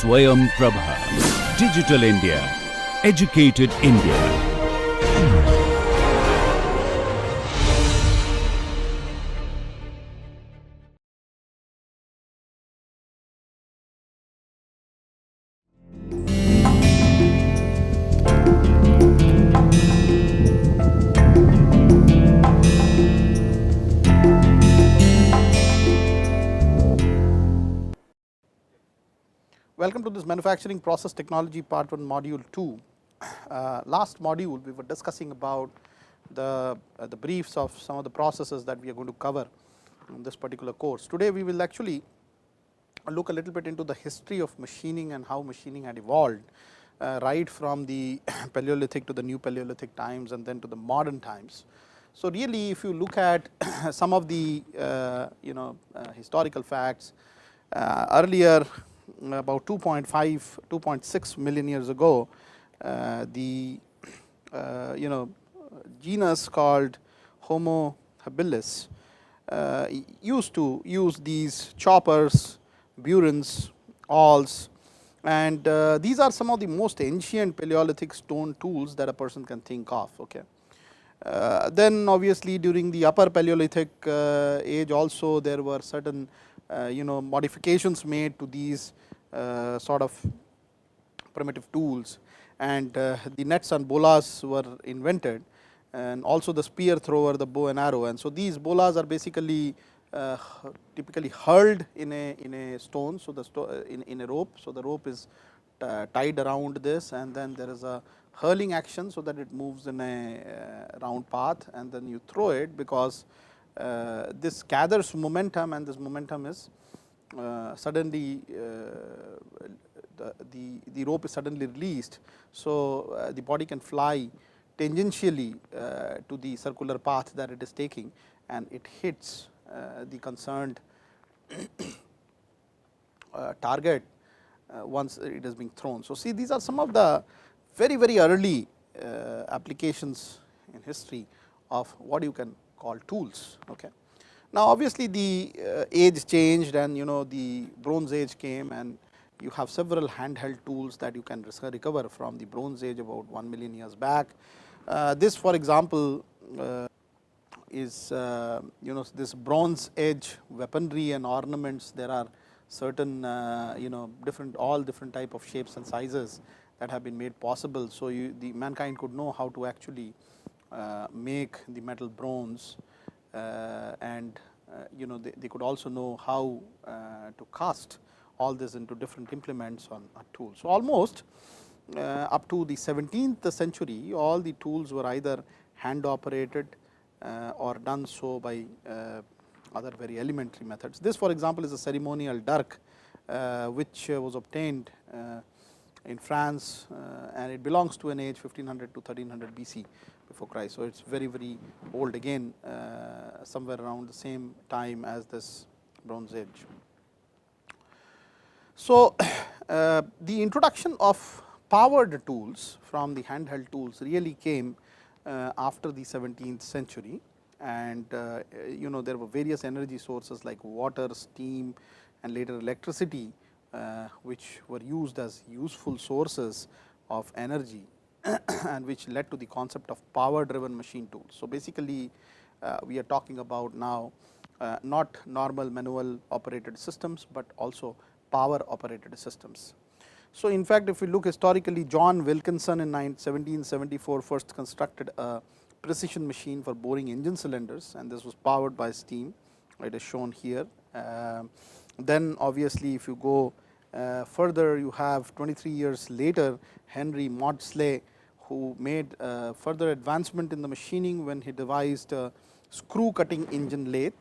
Swayam Prabha. Digital India. Educated India. Welcome to this manufacturing process technology part 1 module 2. Last module we were discussing about the briefs of some of the processes that we are going to cover in this particular course. Today we will actually look a little bit into the history of machining and how machining had evolved right from the Paleolithic to the new Paleolithic times and then to the modern times. So really if you look at some of the historical facts, earlier about 2.5, 2.6 million years ago, the genus called Homo habilis used to use these choppers, burins, awls, and these are some of the most ancient Paleolithic stone tools that a person can think of. Okay. Then obviously during the upper Paleolithic age also there were certain modifications made to these sort of primitive tools, and the nets and bolas were invented, and also the spear thrower, the bow and arrow. And so these bolas are basically typically hurled in a stone, so the in a rope. So the rope is tied around this, and then there is a hurling action so that it moves in a round path, and then you throw it because this gathers momentum, and this momentum is suddenly the rope is suddenly released. So the body can fly tangentially to the circular path that it is taking, and it hits the concerned target once it is being thrown. So see, these are some of the very early applications in history of what you can call tools. Okay. Now obviously the age changed, and the Bronze Age came, and you have several handheld tools that you can recover from the Bronze Age about 1 million years back. This for example is this Bronze Age weaponry and ornaments. There are certain different type of shapes and sizes that have been made possible. So the mankind could know how to actually make the metal bronze, and they could also know how to cast all this into different implements on a tool. So almost up to the 17th century, all the tools were either hand operated or done so by other very elementary methods. This for example is a ceremonial dirk which was obtained in France, and it belongs to an age 1500 to 1300 BC before Christ. So it is very old, again somewhere around the same time as this Bronze Age. So the introduction of powered tools from the handheld tools really came after the 17th century, and there were various energy sources like water, steam, and later electricity which were used as useful sources of energy and which led to the concept of power driven machine tools. So basically we are talking about now not normal manual operated systems, but also power operated systems. So in fact if we look historically, John Wilkinson in 1774 first constructed a precision machine for boring engine cylinders, and this was powered by steam. It is shown here. Then obviously if you go further, you have 23 years later Henry Maudslay, who made further advancement in the machining when he devised a screw cutting engine lathe.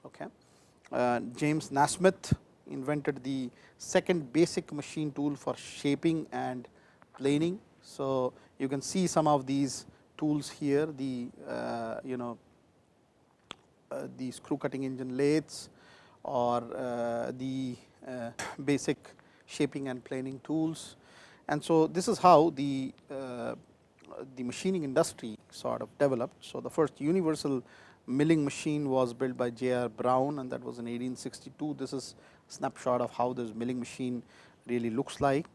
Okay. James Naismith invented the second basic machine tool for shaping and planing. So you can see some of these tools here, the screw cutting engine lathes, or the basic shaping and planing tools. And so this is how the machining industry sort of developed. So the first universal milling machine was built by J.R. Brown, and that was in 1862. This is a snapshot of how this milling machine really looks like.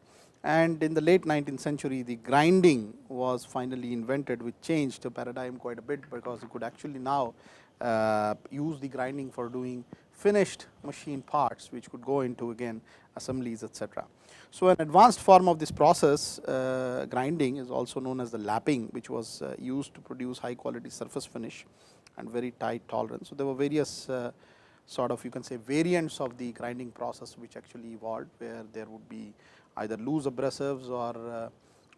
And in the late 19th century, the grinding was finally invented, which changed the paradigm quite a bit, because you could actually now use the grinding for doing finished machine parts, which could go into again assemblies, etc. So, an advanced form of this process, grinding, is also known as the lapping, which was used to produce high quality surface finish and very tight tolerance. So, there were various sort of, you can say, variants of the grinding process which actually evolved, where there would be either loose abrasives or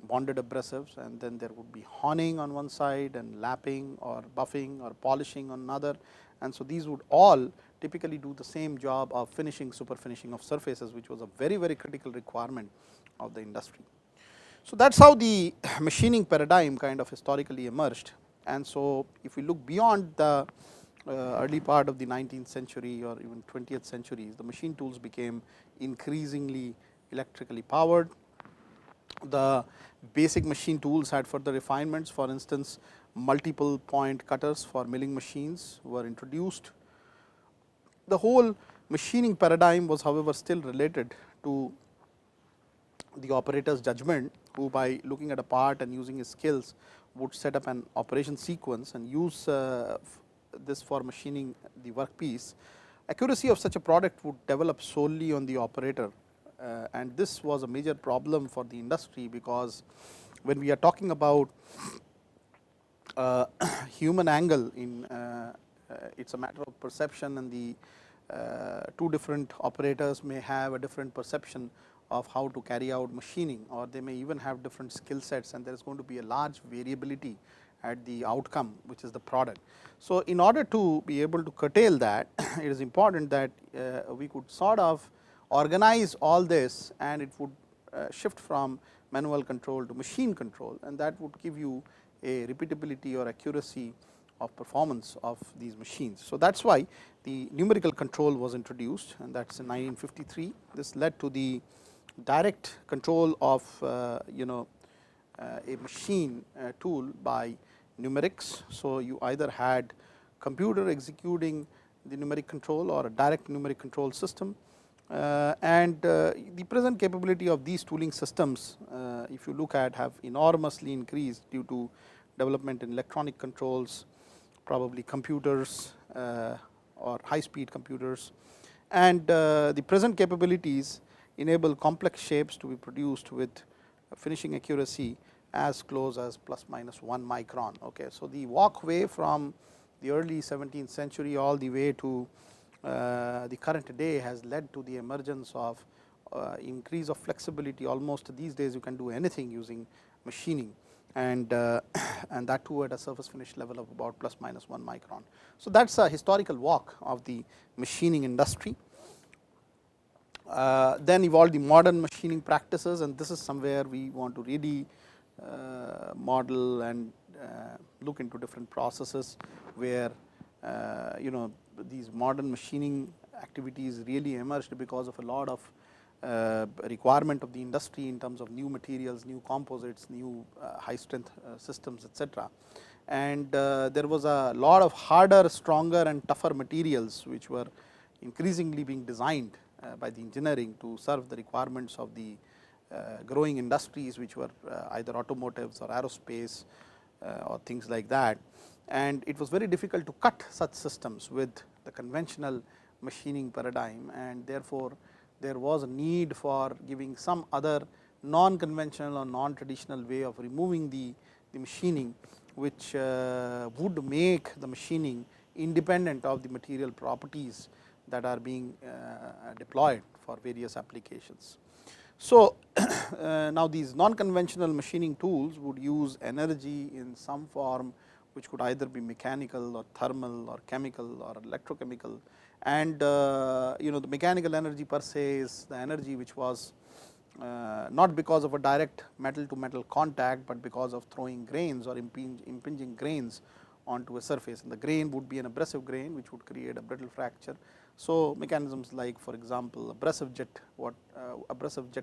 bonded abrasives, and then there would be honing on one side and lapping or buffing or polishing on another. And so, these would all typically do the same job of finishing, super finishing of surfaces, which was a very, very critical requirement of the industry. So, that is how the machining paradigm kind of historically emerged. And so, if we look beyond the early part of the 19th century or even 20th centuries, the machine tools became increasingly electrically powered. The basic machine tools had further refinements. For instance, multiple point cutters for milling machines were introduced. The whole machining paradigm was, however, still related to the operator's judgment, who by looking at a part and using his skills would set up an operation sequence and use this for machining the workpiece. Accuracy of such a product would develop solely on the operator, and this was a major problem for the industry, because when we are talking about human angle in it is a matter of perception, and the two different operators may have a different perception of how to carry out machining, or they may even have different skill sets, and there is going to be a large variability at the outcome, which is the product. So, in order to be able to curtail that, it is important that we could sort of organize all this, and it would shift from manual control to machine control, and that would give you a repeatability or accuracy of performance of these machines. So, that is why the numerical control was introduced, and that is in 1953. This led to the direct control of a machine tool by numerics. So, you either had computer executing the numeric control or a direct numeric control system, and the present capability of these tooling systems, if you look at, have enormously increased due to development in electronic controls, probably computers or high speed computers, and the present capabilities enable complex shapes to be produced with finishing accuracy as close as plus minus 1 micron. Okay. So, the walkway from the early 17th century all the way to the current day has led to the emergence of increase of flexibility. Almost these days you can do anything using machining, and that too at a surface finish level of about plus minus 1 micron. So, that is a historical walk of the machining industry. Then evolved the modern machining practices, and this is somewhere we want to really model and look into different processes, where these modern machining activities really emerged because of a lot of requirement of the industry in terms of new materials, new composites, new high strength systems, etc. And there was a lot of harder, stronger and tougher materials which were increasingly being designed by the engineering to serve the requirements of the growing industries, which were either automotives or aerospace or things like that. And it was very difficult to cut such systems with the conventional machining paradigm, and therefore, there was a need for giving some other non-conventional or non-traditional way of removing the machining, which would make the machining independent of the material properties that are being deployed for various applications. So, now these non-conventional machining tools would use energy in some form, which could either be mechanical or thermal or chemical or electrochemical, and the mechanical energy per se is the energy which was not because of a direct metal to metal contact, but because of throwing grains or impinging grains onto a surface, and the grain would be an abrasive grain which would create a brittle fracture. So, mechanisms like, for example, abrasive jet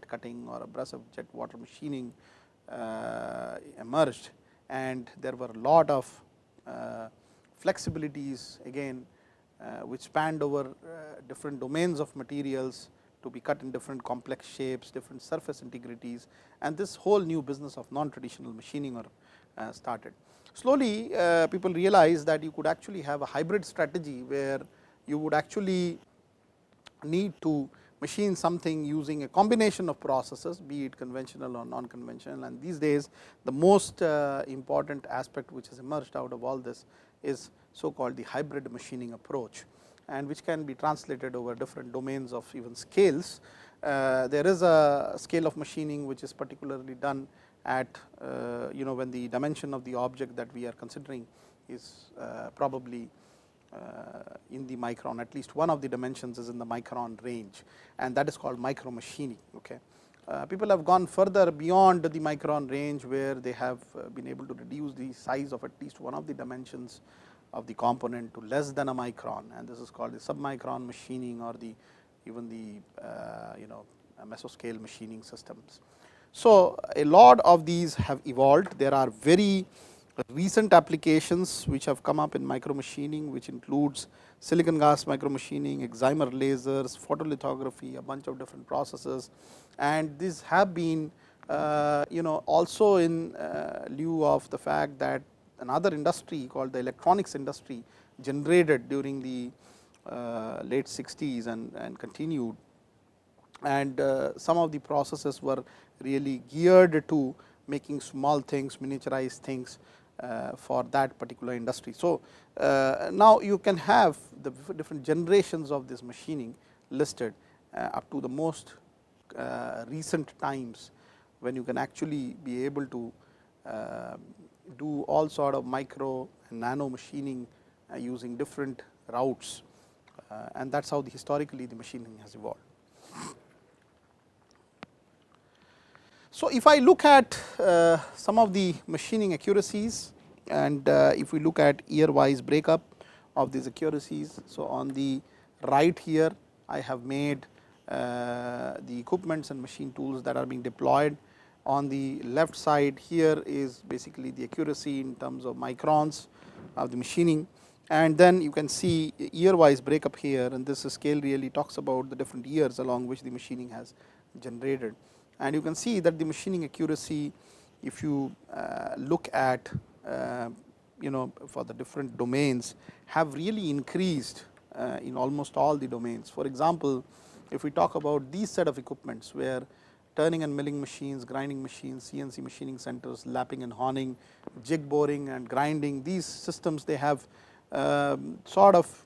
cutting or abrasive jet water machining emerged, and there were a lot of flexibilities again which spanned over different domains of materials to be cut in different complex shapes, different surface integrities, and this whole new business of non-traditional machining started. Slowly people realized that you could actually have a hybrid strategy, where you would actually need to machine something using a combination of processes, be it conventional or non-conventional. And these days the most important aspect which has emerged out of all this is so called the hybrid machining approach, and which can be translated over different domains of even scales. There is a scale of machining which is particularly done at when the dimension of the object that we are considering is probably in the micron, at least one of the dimensions is in the micron range, and that is called micro machining. Okay. People have gone further beyond the micron range, where they have been able to reduce the size of at least one of the dimensions of the component to less than a micron, and this is called the submicron machining, or the even the mesoscale machining systems. So a lot of these have evolved. There are very recent applications which have come up in micro machining, which includes silicon gas micro machining, excimer lasers, photolithography, a bunch of different processes, and these have been also in lieu of the fact that another industry called the electronics industry generated during the late 60s and continued, and some of the processes were really geared to making small things, miniaturized things for that particular industry. So now you can have the different generations of this machining listed up to the most recent times, when you can actually be able to do all sort of micro and nano machining using different routes, and that is how historically the machining has evolved. So if I look at some of the machining accuracies, and if we look at year wise breakup of these accuracies, so on the right here I have made the equipments and machine tools that are being deployed. On the left side here is basically the accuracy in terms of microns of the machining, and then you can see year wise breakup here, and this scale really talks about the different years along which the machining has generated. And you can see that the machining accuracy, if you look at for the different domains, have really increased in almost all the domains. For example, if we talk about these set of equipments, where turning and milling machines, grinding machines, CNC machining centers, lapping and honing, jig boring and grinding, these systems, they have sort of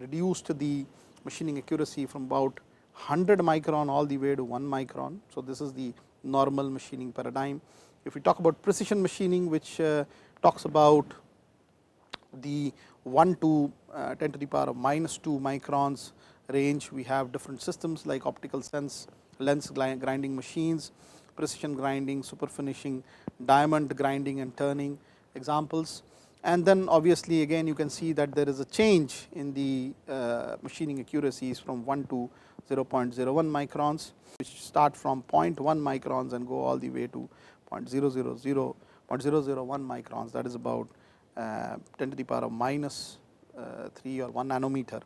reduced the machining accuracy from about 100 micron all the way to 1 micron. So this is the normal machining paradigm. If we talk about precision machining, which talks about the 1 to 10 to the power of -2 microns range, we have different systems like optical lens grinding machines, precision grinding, super finishing, diamond grinding and turning examples. And then obviously again you can see that there is a change in the machining accuracies from 1 to 0.01 microns, which start from 0.1 microns and go all the way to 0.001 microns, that is about 10 to the power of -3 or 1 nanometer.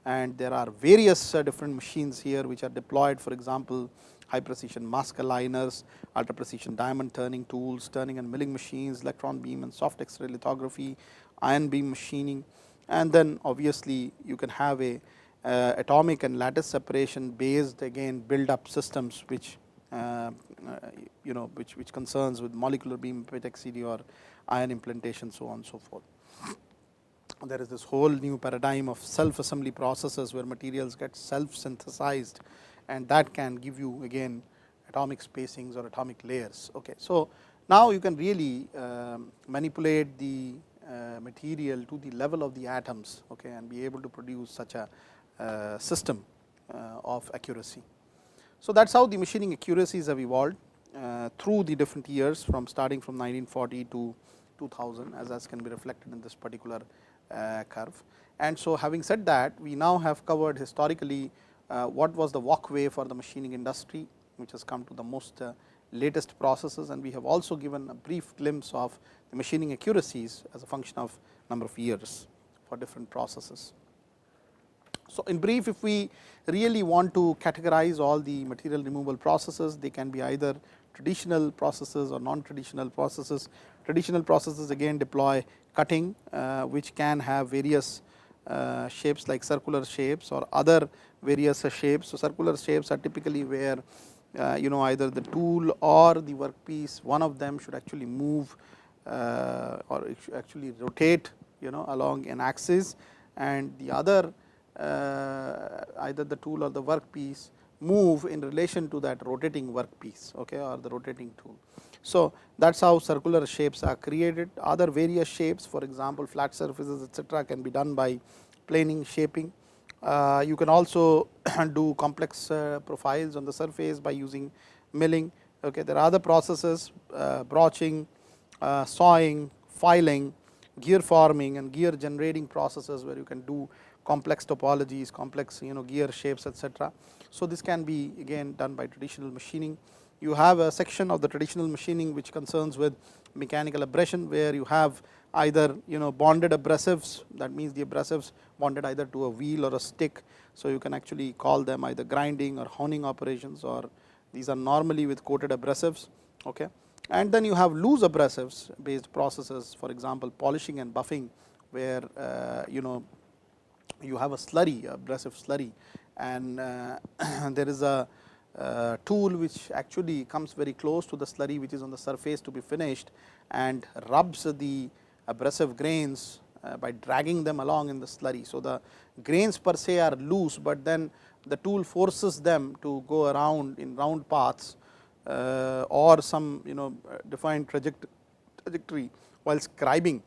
And there are various different machines here which are deployed, for example, high precision mask aligners, ultra precision diamond turning tools, turning and milling machines, electron beam and soft X-ray lithography, ion beam machining, and then obviously you can have a atomic and lattice separation based again build up systems, which which concerns with molecular beam epitaxy or ion implantation, so on and so forth. There is this whole new paradigm of self assembly processes, where materials get self synthesized, and that can give you again atomic spacings or atomic layers. Okay. So now you can really manipulate the material to the level of the atoms, okay, and be able to produce such a system of accuracy. So that is how the machining accuracies have evolved through the different years, from starting from 1940 to 2000, as can be reflected in this particular curve. And so having said that, we now have covered historically what was the walkway for the machining industry, which has come to the most latest processes, and we have also given a brief glimpse of the machining accuracies as a function of number of years for different processes. So, in brief, if we really want to categorize all the material removal processes, they can be either traditional processes or non-traditional processes. Traditional processes again deploy cutting, which can have various shapes like circular shapes or other various shapes. So, circular shapes are typically where either the tool or the workpiece, one of them should actually move or it should actually rotate along an axis, and the other either the tool or the workpiece move in relation to that rotating workpiece, okay, or the rotating tool. So, that is how circular shapes are created. Other various shapes, for example, flat surfaces etc., can be done by planing, shaping. You can also do complex profiles on the surface by using milling. Okay. There are other processes, broaching, sawing, filing, gear forming and gear generating processes, where you can do complex topologies, complex gear shapes etc. So, this can be again done by traditional machining. You have a section of the traditional machining which concerns with mechanical abrasion, where you have either bonded abrasives, that means the abrasives bonded either to a wheel or a stick. So, you can actually call them either grinding or honing operations, or these are normally with coated abrasives. Okay. And then you have loose abrasives based processes, for example, polishing and buffing, where you have a slurry, abrasive slurry, and there is a tool which actually comes very close to the slurry which is on the surface to be finished, and rubs the abrasive grains by dragging them along in the slurry. So, the grains per se are loose, but then the tool forces them to go around in round paths or some defined trajectory while scribing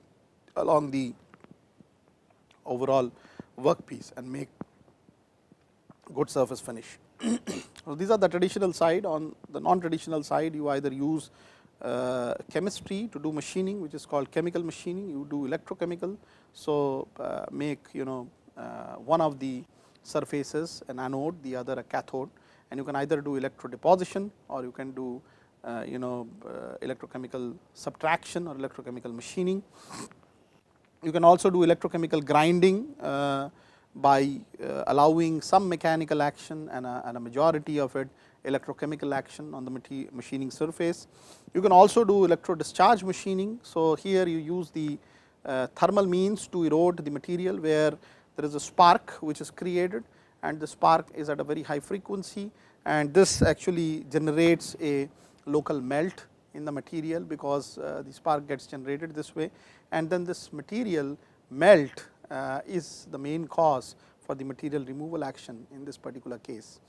along the overall workpiece and make good surface finish. So, these are the traditional side. On the non-traditional side, you either use chemistry to do machining, which is called chemical machining. You do electrochemical. So, make one of the surfaces an anode, the other a cathode, and you can either do electro deposition or you can do electrochemical subtraction or electrochemical machining. You can also do electrochemical grinding by allowing some mechanical action and a majority of it electrochemical action on the machining surface. You can also do electro discharge machining. So, here you use the thermal means to erode the material, where there is a spark which is created, and the spark is at a very high frequency, and this actually generates a local melt in the material, because the spark gets generated this way, and then this material melt is the main cause for the material removal action in this particular case.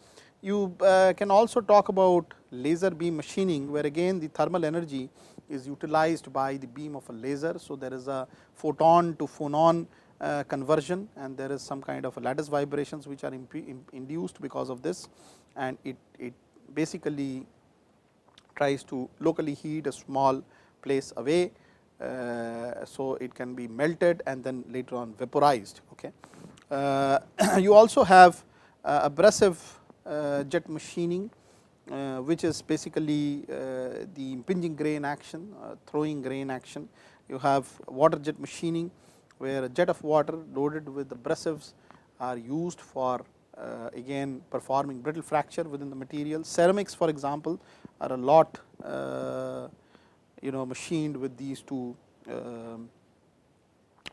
You can also talk about laser beam machining, where again the thermal energy is utilized by the beam of a laser. So, there is a photon to phonon conversion, and there is some kind of a lattice vibrations which are induced because of this, and it basically tries to locally heat a small place away. So, it can be melted and then later on vaporized. Okay. You also have abrasive jet machining, which is basically the impinging grain action, throwing grain action. You have water jet machining, where a jet of water loaded with abrasives are used for again performing brittle fracture within the material. Ceramics, for example, are a lot machined with these two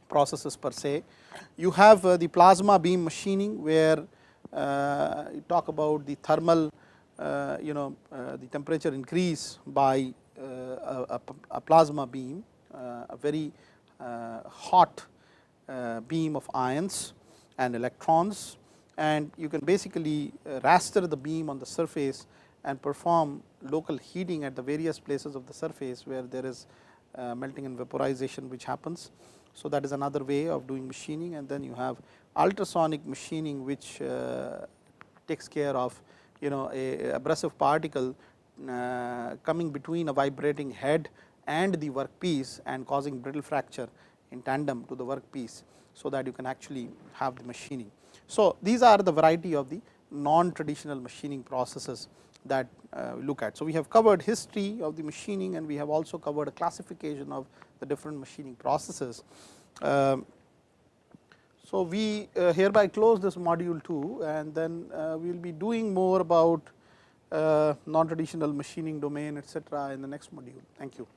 processes per se. You have the plasma beam machining, where you talk about the thermal the temperature increase by a plasma beam, a very hot beam of ions and electrons, and you can basically raster the beam on the surface and perform local heating at the various places of the surface where there is melting and vaporization which happens. So, that is another way of doing machining. And then you have ultrasonic machining, which takes care of a abrasive particle coming between a vibrating head and the workpiece and causing brittle fracture in tandem to the workpiece, so that you can actually have the machining. So, these are the variety of the non-traditional machining processes that we look at. So, we have covered history of the machining, and we have also covered a classification of the different machining processes. So, we hereby close this module 2, and then we will be doing more about non-traditional machining domain, etc., in the next module. Thank you.